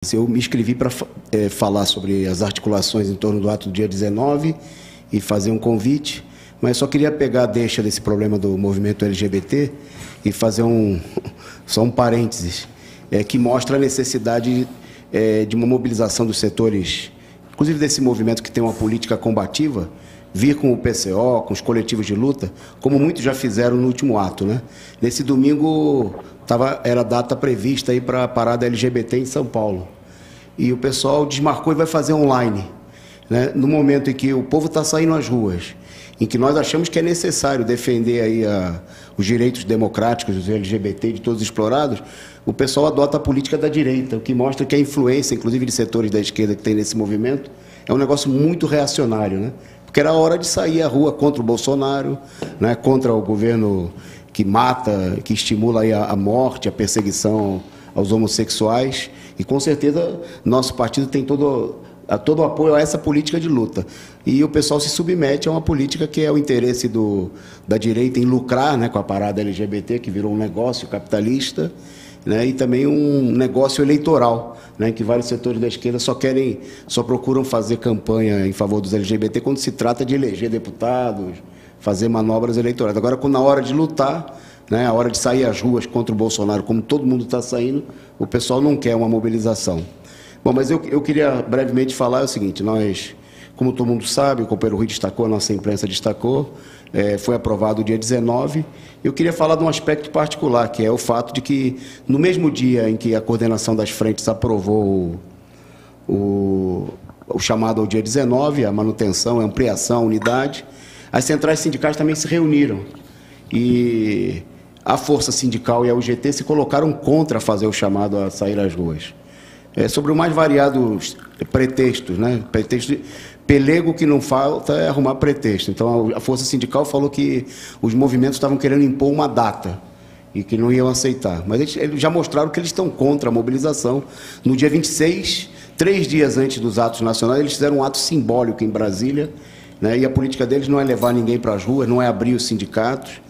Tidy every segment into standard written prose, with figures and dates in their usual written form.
Eu me inscrevi para falar sobre as articulações em torno do ato do dia 19 e fazer um convite, mas só queria pegar a deixa desse problema do movimento LGBT e fazer só um parênteses, que mostra a necessidade de uma mobilização dos setores, inclusive desse movimento que tem uma política combativa, vir com o PCO, com os coletivos de luta, como muitos já fizeram no último ato, né? Nesse domingo era a data prevista aí para a parada LGBT em São Paulo. E o pessoal desmarcou e vai fazer online, né? No momento em que o povo está saindo às ruas, em que nós achamos que é necessário defender aí os direitos democráticos dos LGBT, de todos explorados, o pessoal adota a política da direita, o que mostra que a influência, inclusive de setores da esquerda que tem nesse movimento, é um negócio muito reacionário, né? Porque era hora de sair à rua contra o Bolsonaro, né? Contra o governo que mata, que estimula aí a morte, a perseguição aos homossexuais. E, com certeza, nosso partido tem todo o apoio a essa política de luta. E o pessoal se submete a uma política que é o interesse da direita em lucrar, né, com a parada LGBT, que virou um negócio capitalista, né, e também um negócio eleitoral, né, que vários setores da esquerda só procuram fazer campanha em favor dos LGBT quando se trata de eleger deputados, fazer manobras eleitorais. Agora, quando na hora de lutar, né, a hora de sair às ruas contra o Bolsonaro, como todo mundo está saindo, o pessoal não quer uma mobilização. Bom, mas eu queria brevemente falar o seguinte: nós, como todo mundo sabe, o companheiro Rui destacou, a nossa imprensa destacou, foi aprovado o dia 19. Eu queria falar de um aspecto particular, que é o fato de que, no mesmo dia em que a coordenação das frentes aprovou o chamado ao dia 19, a manutenção, a ampliação, a unidade, as centrais sindicais também se reuniram. E a Força Sindical e a UGT se colocaram contra fazer o chamado a sair às ruas. Sobre os mais variados pretextos, né? Pelego que não falta é arrumar pretexto. Então, a Força Sindical falou que os movimentos estavam querendo impor uma data e que não iam aceitar. Mas eles já mostraram que eles estão contra a mobilização. No dia 26, 3 dias antes dos atos nacionais, eles fizeram um ato simbólico em Brasília, né? E a política deles não é levar ninguém para as ruas, não é abrir os sindicatos.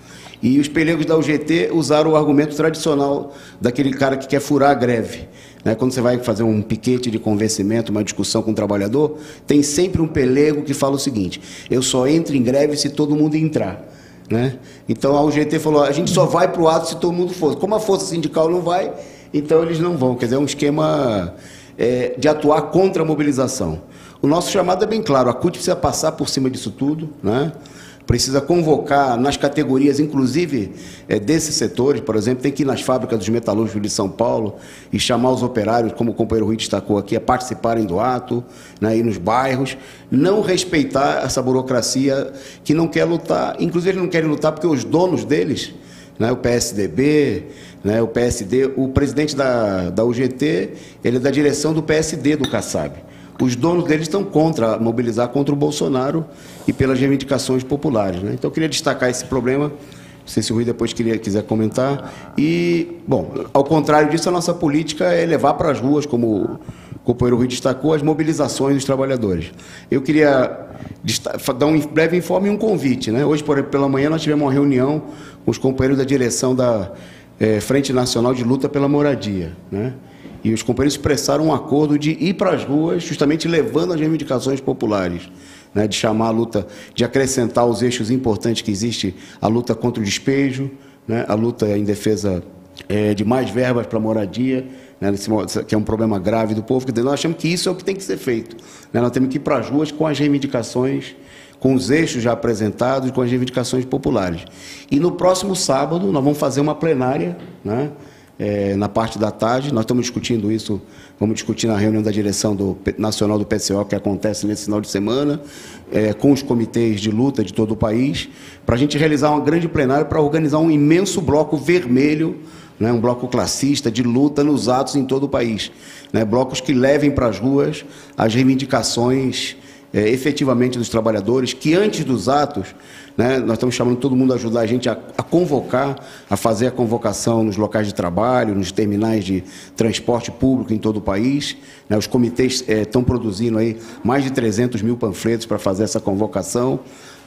E os pelegos da UGT usaram o argumento tradicional daquele cara que quer furar a greve, né? Quando você vai fazer um piquete de convencimento, uma discussão com o trabalhador, tem sempre um pelego que fala o seguinte: eu só entro em greve se todo mundo entrar, né? Então a UGT falou: a gente só vai para o ato se todo mundo for. Como a força sindical não vai, então eles não vão. Quer dizer, é um esquema de atuar contra a mobilização. O nosso chamado é bem claro: a CUT precisa passar por cima disso tudo, né? Precisa convocar nas categorias, inclusive desses setores, por exemplo, tem que ir nas fábricas dos metalúrgicos de São Paulo e chamar os operários, como o companheiro Rui destacou aqui, a participarem do ato, né, ir nos bairros, não respeitar essa burocracia que não quer lutar. Inclusive, eles não querem lutar porque os donos deles, né, o PSDB, né, o PSD, o presidente da UGT, ele é da direção do PSD do Kassab. Os donos deles estão contra, mobilizar contra o Bolsonaro e pelas reivindicações populares, né? Então, eu queria destacar esse problema, não sei se o Rui depois quiser comentar. E, bom, ao contrário disso, a nossa política é levar para as ruas, como o companheiro Rui destacou, as mobilizações dos trabalhadores. Eu queria dar um breve informe e um convite, né? Hoje, pela manhã, nós tivemos uma reunião com os companheiros da direção da Frente Nacional de Luta pela Moradia, né? E os companheiros expressaram um acordo de ir para as ruas, justamente levando as reivindicações populares, né, de chamar a luta, de acrescentar os eixos importantes que existe, a luta contra o despejo, né, a luta em defesa de mais verbas para a moradia, né, que é um problema grave do povo. Nós achamos que isso é o que tem que ser feito, né? Nós temos que ir para as ruas com as reivindicações, com os eixos já apresentados, com as reivindicações populares. E no próximo sábado nós vamos fazer uma plenária, né? Na parte da tarde, nós estamos discutindo isso, vamos discutir na reunião da direção nacional do PCO, que acontece nesse final de semana, com os comitês de luta de todo o país, para a gente realizar uma grande plenária para organizar um imenso bloco vermelho, né, um bloco classista de luta nos atos em todo o país, né, blocos que levem para as ruas as reivindicações efetivamente dos trabalhadores, que antes dos atos, né, nós estamos chamando todo mundo a ajudar a gente a convocar, a fazer a convocação nos locais de trabalho, nos terminais de transporte público em todo o país, né, os comitês estão produzindo aí mais de 300 mil panfletos para fazer essa convocação,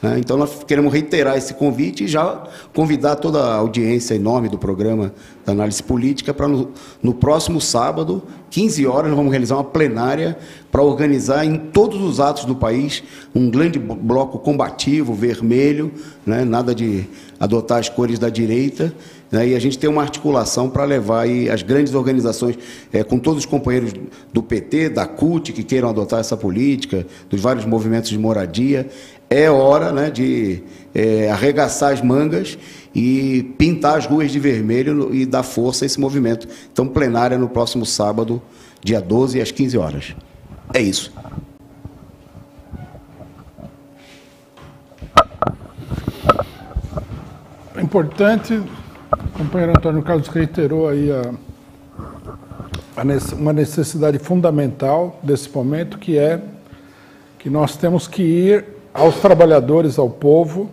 né? Então, nós queremos reiterar esse convite e já convidar toda a audiência em nome do programa da análise política para no próximo sábado, 15 horas, nós vamos realizar uma plenária para organizar em todos os atos do país um grande bloco combativo, vermelho, né? Nada de adotar as cores da direita, né? E a gente tem uma articulação para levar aí as grandes organizações, com todos os companheiros do PT, da CUT, que queiram adotar essa política, dos vários movimentos de moradia. É hora, né, de arregaçar as mangas e pintar as ruas de vermelho e dar força a esse movimento. Então, plenária no próximo sábado, dia 12, às 15 horas. É isso. É importante, o companheiro Antônio Carlos reiterou aí uma necessidade fundamental desse momento, que é que nós temos que ir aos trabalhadores, ao povo,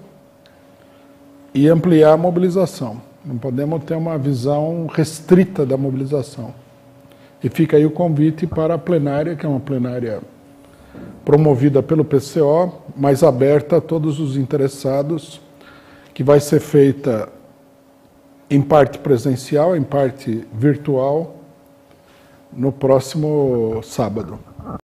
e ampliar a mobilização. Não podemos ter uma visão restrita da mobilização. E fica aí o convite para a plenária, que é uma plenária promovida pelo PCO, mas aberta a todos os interessados, que vai ser feita em parte presencial, em parte virtual, no próximo sábado.